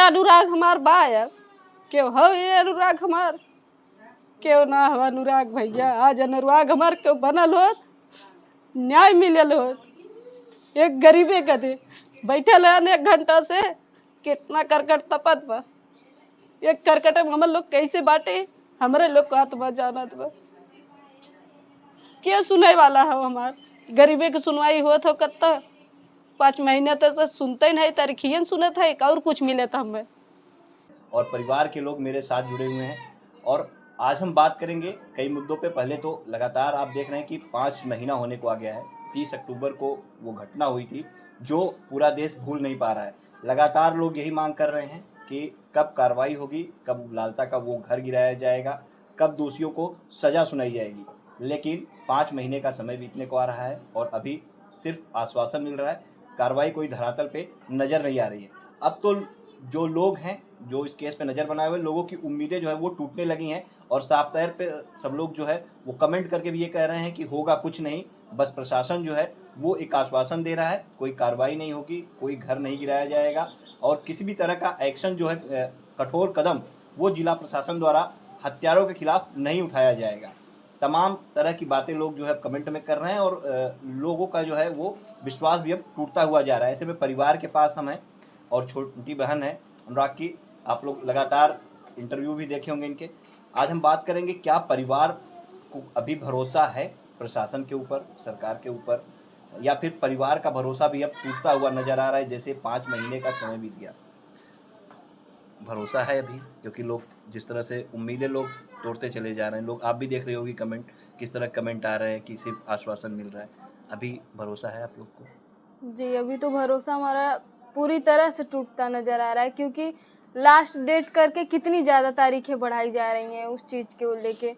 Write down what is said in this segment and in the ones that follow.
अनुराग हमार बाय क्यों हो ये अनुराग हमार क्यों ना हो अनुराग भैया। आज अनुराग हमार क्यों बनल हो, न्याय मिलल हो। एक गरीबे कदे बैठल है 1 घंटा से, कितना करकट तपत बा। एक करकट में हम लोग कैसे बांटे, हमारे लोग को आत्मा जानत बा। क्या सुने वाला है हमार गरीबे की सुनवाई हो तो कत्ता 5 महीने तक से सुनते नहीं, तारीखियन सुने थे और कुछ मिले था हमें। और परिवार के लोग मेरे साथ जुड़े हुए हैं और आज हम बात करेंगे कई मुद्दों पे। पहले तो लगातार आप देख रहे हैं कि 5 महीना होने को आ गया है। 30 अक्टूबर को वो घटना हुई थी जो पूरा देश भूल नहीं पा रहा है। लगातार लोग यही मांग कर रहे हैं कि कब कार्रवाई होगी, कब लालता का वो घर गिराया जाएगा, कब दोषियों को सज़ा सुनाई जाएगी। लेकिन 5 महीने का समय बीतने को आ रहा है और अभी सिर्फ आश्वासन मिल रहा है, कार्रवाई कोई धरातल पे नज़र नहीं आ रही है। अब तो जो लोग हैं जो इस केस पे नज़र बनाए हुए लोगों की उम्मीदें जो है वो टूटने लगी हैं और साफ तौर पे सब लोग जो है वो कमेंट करके भी ये कह रहे हैं कि होगा कुछ नहीं, बस प्रशासन जो है वो एक आश्वासन दे रहा है, कोई कार्रवाई नहीं होगी, कोई घर नहीं गिराया जाएगा और किसी भी तरह का एक्शन जो है कठोर कदम वो जिला प्रशासन द्वारा हत्यारों के खिलाफ नहीं उठाया जाएगा। तमाम तरह की बातें लोग जो है कमेंट में कर रहे हैं और लोगों का जो है वो विश्वास भी अब टूटता हुआ जा रहा है। ऐसे में परिवार के पास हम हैं और छोटी बहन है अनुराग की, आप लोग लगातार इंटरव्यू भी देखे होंगे इनके। आज हम बात करेंगे क्या परिवार को अभी भरोसा है प्रशासन के ऊपर, सरकार के ऊपर, या फिर परिवार का भरोसा भी अब टूटता हुआ नजर आ रहा है जैसे 5 महीने का समय बीत गया। भरोसा है अभी, क्योंकि लोग जिस तरह से उम्मीदें लोग तोड़ते चले जा रहे हैं। लोग आप भी देख रहे होगी कमेंट, किस तरह कमेंट आ रहे हैं कि सिर्फ आश्वासन मिल रहा है। अभी भरोसा है आप लोग को? जी, अभी तो भरोसा हमारा पूरी तरह से टूटता नज़र आ रहा है, क्योंकि लास्ट डेट करके कितनी ज़्यादा तारीखें बढ़ाई जा रही हैं उस चीज़ को लेके।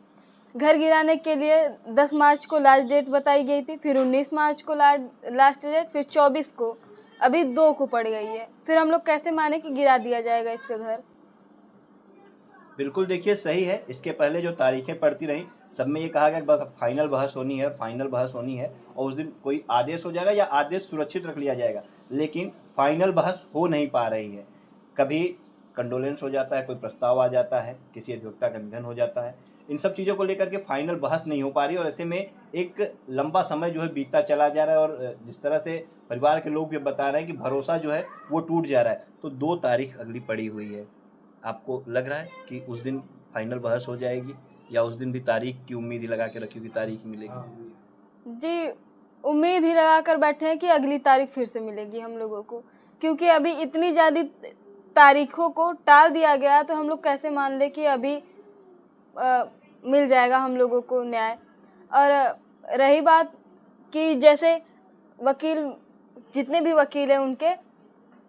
घर गिराने के लिए 10 मार्च को लास्ट डेट बताई गई थी, फिर 19 मार्च को लास्ट डेट, फिर 24 को, अभी 2 को पड़ गई है। फिर हम लोग कैसे माने कि गिरा दिया जाएगा इसका घर? बिल्कुल, देखिए सही है। इसके पहले जो तारीखें पड़ती रहीं सब में ये कहा गया कि बस फाइनल बहस होनी है, फाइनल बहस होनी है और उस दिन कोई आदेश हो जाएगा या आदेश सुरक्षित रख लिया जाएगा। लेकिन फाइनल बहस हो नहीं पा रही है। कभी कंडोलेंस हो जाता है, कोई प्रस्ताव आ जाता है, किसी अधिवक्ता का निधन हो जाता है। इन सब चीज़ों को लेकर के फाइनल बहस नहीं हो पा रही और ऐसे में एक लंबा समय जो है बीतता चला जा रहा है और जिस तरह से परिवार के लोग भी बता रहे हैं कि भरोसा जो है वो टूट जा रहा है। तो 2 तारीख अगली पड़ी हुई है। आपको लग रहा है कि उस दिन फाइनल बहस हो जाएगी या उस दिन भी तारीख की उम्मीद ही लगा के रखी कि तारीख मिलेगी? जी, उम्मीद ही लगा कर बैठे हैं कि अगली तारीख फिर से मिलेगी हम लोगों को, क्योंकि अभी इतनी ज़्यादा तारीखों को टाल दिया गया, तो हम लोग कैसे मान लें कि अभी मिल जाएगा हम लोगों को न्याय। और रही बात कि जैसे वकील, जितने भी वकील हैं उनके,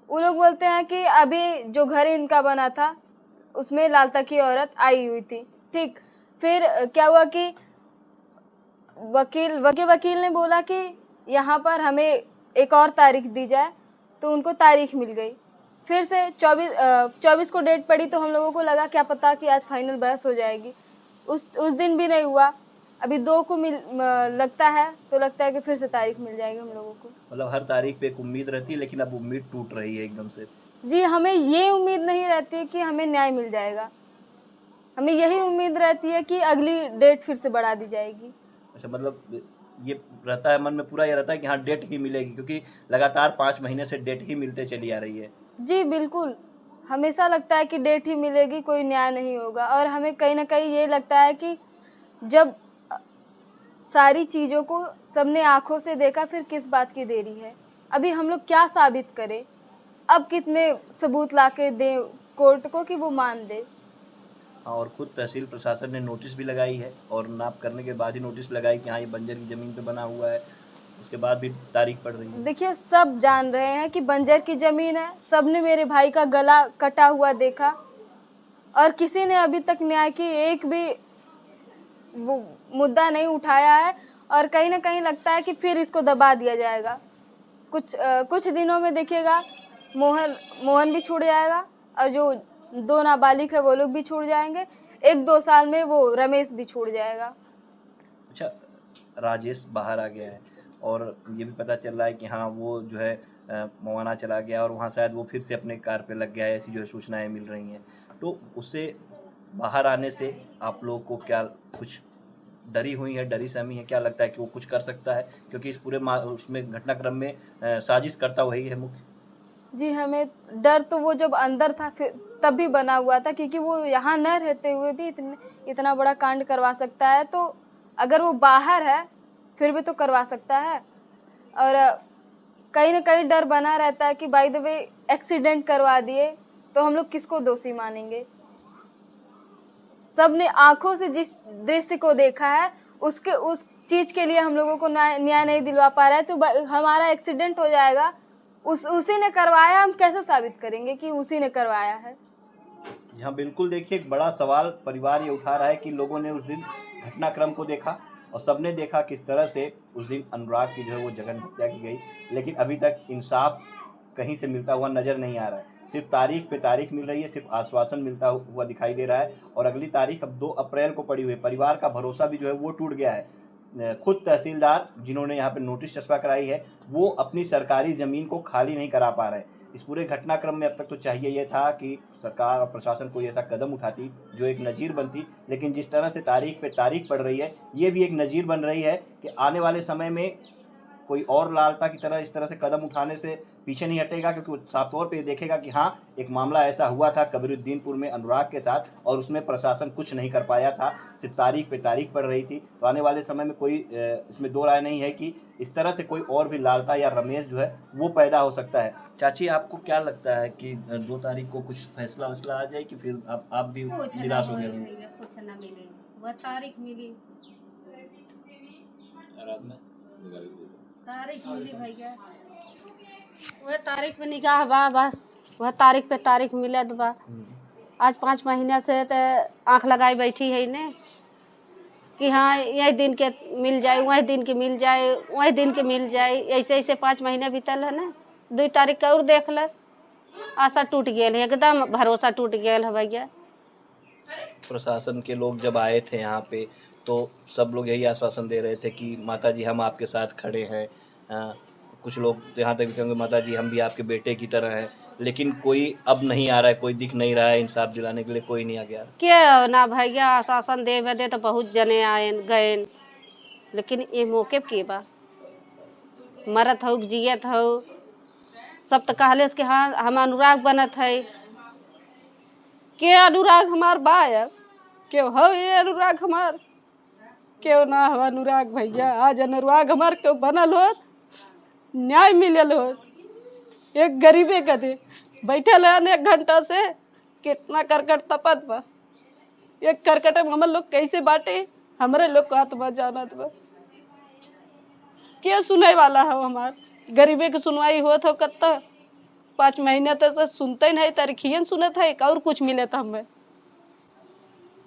वो लोग बोलते हैं कि अभी जो घर इनका बना था उसमें लालता की औरत आई हुई थी, ठीक। फिर क्या हुआ कि वकील ने बोला कि यहाँ पर हमें एक और तारीख दी जाए, तो उनको तारीख मिल गई। फिर से 24 को डेट पड़ी, तो हम लोगों को लगा क्या पता कि आज फाइनल बहस हो जाएगी। उस दिन भी नहीं हुआ। अभी 2 को लगता है कि फिर से तारीख मिल जाएगी हम लोगों को। मतलब हर तारीख पे एक उम्मीद रहती है लेकिन अब उम्मीद टूट रही है एकदम से। जी, हमें ये उम्मीद नहीं रहती है कि हमें न्याय मिल जाएगा। हमें यही उम्मीद रहती है कि अगली डेट फिर से बढ़ा दी जाएगी। अच्छा, मतलब ये रहता है मन में, पूरा ये रहता है कि हाँ डेट ही मिलेगी, क्योंकि लगातार 5 महीने से डेट ही मिलते चली आ रही है। जी, बिल्कुल। हमेशा लगता है कि डेट ही मिलेगी, कोई न्याय नहीं होगा। और हमें कहीं न कहीं ये लगता है कि जब सारी चीज़ों को सबने आँखों से देखा, फिर किस बात की देरी है? अभी हम लोग क्या साबित करें? अब कितने सबूत लाके दें कोर्ट को कि वो मान दे? और खुद तहसील प्रशासन ने नोटिस भी लगाई है और नाप करने के बाद ही नोटिस लगाई कि हाँ ये बंजर की ज़मीन पे बना हुआ है, उसके बाद भी तारीख पड़ रही है। देखिए, सब जान रहे हैं कि बंजर की ज़मीन है। सबने मेरे भाई का गला कटा हुआ देखा और किसी ने अभी तक न्याय की एक भी वो मुद्दा नहीं उठाया है। और कहीं न कहीं लगता है कि फिर इसको दबा दिया जाएगा। कुछ दिनों में देखिएगा, मोहन भी छूट जाएगा और जो 2 नाबालिग है वो लोग भी छूट जाएंगे। 1-2 साल में वो रमेश भी छूट जाएगा। अच्छा, राजेश बाहर आ गया है और ये भी पता चल रहा है कि हाँ वो जो है मवाना चला गया और वहाँ शायद वो फिर से अपने कार पे लग गया है, ऐसी जो है सूचनाएं मिल रही हैं। तो उससे बाहर आने से आप लोगों को क्या कुछ डरी हुई है, डरी सहमी है, क्या लगता है कि वो कुछ कर सकता है? क्योंकि इस पूरे उसमें घटनाक्रम में साजिश करता वही है मुख्य। जी, हमें डर तो वो जब अंदर था फिर तब भी बना हुआ था, क्योंकि वो यहाँ न रहते हुए भी इतना बड़ा कांड करवा सकता है, तो अगर वो बाहर है फिर भी तो करवा सकता है। और कहीं ना कहीं डर बना रहता है कि बाय द वे एक्सीडेंट करवा दिए तो हम लोग किसको दोषी मानेंगे। सबने आंखों से जिस दृश्य को देखा है उस चीज के लिए हम लोगों को न्याय नहीं दिलवा पा रहा है, तो हमारा एक्सीडेंट हो जाएगा। उसी ने करवाया, हम कैसे साबित करेंगे कि उसी ने करवाया है। जी हाँ, बिल्कुल। देखिए, एक बड़ा सवाल परिवार ये उठा रहा है कि लोगों ने उस दिन घटनाक्रम को देखा और सबने देखा किस तरह से उस दिन अनुराग की जो है वो जघन्य हत्या की गई, लेकिन अभी तक इंसाफ कहीं से मिलता हुआ नजर नहीं आ रहा है। सिर्फ तारीख पे तारीख मिल रही है, सिर्फ आश्वासन मिलता हुआ दिखाई दे रहा है और अगली तारीख अब 2 अप्रैल को पड़ी हुई है। परिवार का भरोसा भी जो है वो टूट गया है। खुद तहसीलदार जिन्होंने यहाँ पे नोटिस चस्पा कराई है, वो अपनी सरकारी ज़मीन को खाली नहीं करा पा रहे। इस पूरे घटनाक्रम में अब तक तो चाहिए ये था कि सरकार और प्रशासन कोई ऐसा कदम उठाती जो एक नज़ीर बनती, लेकिन जिस तरह से तारीख पे तारीख पड़ रही है, ये भी एक नज़ीर बन रही है कि आने वाले समय में कोई और लालता की तरह इस तरह से कदम उठाने से पीछे नहीं हटेगा, क्योंकि वो साफ तौर पे देखेगा कि हाँ, एक मामला ऐसा हुआ था कबीरुद्दीनपुर में अनुराग के साथ और उसमें प्रशासन कुछ नहीं कर पाया था, सिर्फ तारीख पे तारीख पड़ रही थी। तो आने वाले समय में कोई इसमें दो राय नहीं है कि इस तरह से कोई और भी लालता या रमेश जो है वो पैदा हो सकता है। चाची, आपको क्या लगता है कि 2 तारीख को कुछ फैसला वैसला आ जाए कि फिर आप भी निराश हो गए? कुछ ना मिले, वह तारीख मिली, तारीख मिली भैया, वह तारीख पे निकाह बा, बस वह तारीख पे तारीख मिलत बा। आज 5 महीना से तो आँख लगाई बैठी है इन्हें कि हाँ यही दिन के मिल जाए, वही दिन के मिल जाए, वही दिन के मिल जाए, ऐसे ऐसे 5 महीना बीतल है ना। 2 तारीख का और देख ले, आशा टूट गया है, एकदम भरोसा टूट गया है भैया। प्रशासन के लोग जब आए थे यहाँ पे तो सब लोग यही आश्वासन दे रहे थे कि माताजी हम आपके साथ खड़े हैं। कुछ लोग यहाँ तक भी कहेंगे माताजी हम भी आपके बेटे की तरह हैं, लेकिन कोई अब नहीं आ रहा है, कोई दिख नहीं रहा है, इंसाफ दिलाने के लिए कोई नहीं आ गया। क्या ना भैया, आश्वासन दे तो बहुत जने आए गए, लेकिन ये मौके पे बा मरत हो जियत हो, सब तो कहले कि हाँ हम अनुराग बनत है। के अनुराग हमार बायब क्यों हो, ये अनुराग हमार क्यों ना हो अनुराग भैया। आज अनुराग हमार क्यों बनल होत, न्याय मिलल होत। एक गरीबे कदे बैठल है 1 घंटा से, कितना करकट तपत बा। एक करकट में हम लोग कैसे बांटे, हमारे लोग का आत्मा जानत बा। क्या सुनाई वाला है हमार, गरीबे की सुनवाई होत हो कत्ता। 5 महीने तक सुनते नहीं, तारीखियन सुनत है, और कुछ मिले था हमें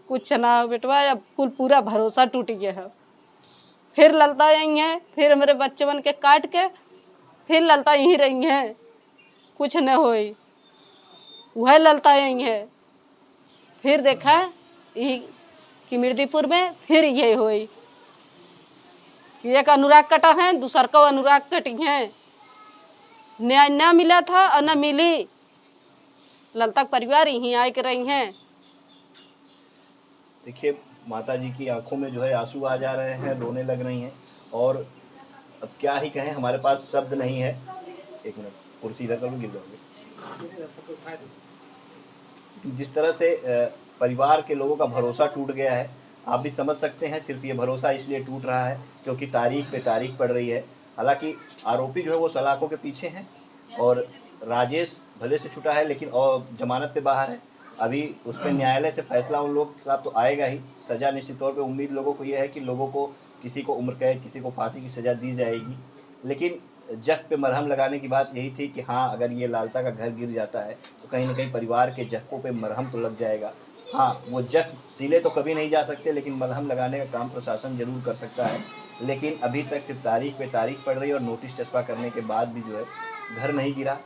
कुछ ना बेटवा। अब कुल पूरा भरोसा टूट गया है। फिर ललता यहीं है, फिर हमारे बच्चे बन के काट के फिर ललता यहीं रही हैं, कुछ न होई, वह ललता यहीं है। फिर देखा यही कि मिर्दीपुर में फिर ये होई कि एक अनुराग कटा है, दूसर को अनुराग कटी है। न्याय न मिला था और न मिली, ललता परिवार यहीं आए के रही हैं। देखिए, माताजी की आंखों में जो है आंसू आ जा रहे हैं, रोने लग रही हैं और अब क्या ही कहें, हमारे पास शब्द नहीं है। 1 मिनट, कुर्सी इधर करो, गिर जाओगे। जिस तरह से परिवार के लोगों का भरोसा टूट गया है, आप भी समझ सकते हैं। सिर्फ ये भरोसा इसलिए टूट रहा है क्योंकि तारीख पे तारीख पड़ रही है। हालांकि आरोपी जो है वो सलाखों के पीछे हैं और राजेश भले से छुटा है लेकिन और जमानत पे बाहर है। अभी उस पर न्यायालय से फैसला उन लोगों के खिलाफ तो आएगा ही, सज़ा निश्चित तौर पे उम्मीद लोगों को ये है कि लोगों को किसी को उम्र कैद, किसी को फांसी की सज़ा दी जाएगी। लेकिन जख्म पे मरहम लगाने की बात यही थी कि हाँ, अगर ये लालता का घर गिर जाता है तो कहीं ना कहीं परिवार के जख्मों पे मरहम तो लग जाएगा। हाँ, वो जख्म सिले तो कभी नहीं जा सकते, लेकिन मलहम लगाने का काम प्रशासन जरूर कर सकता है। लेकिन अभी तक सिर्फ तारीख पे तारीख पड़ रही है और नोटिस चस्पा करने के बाद भी जो है घर नहीं गिरा।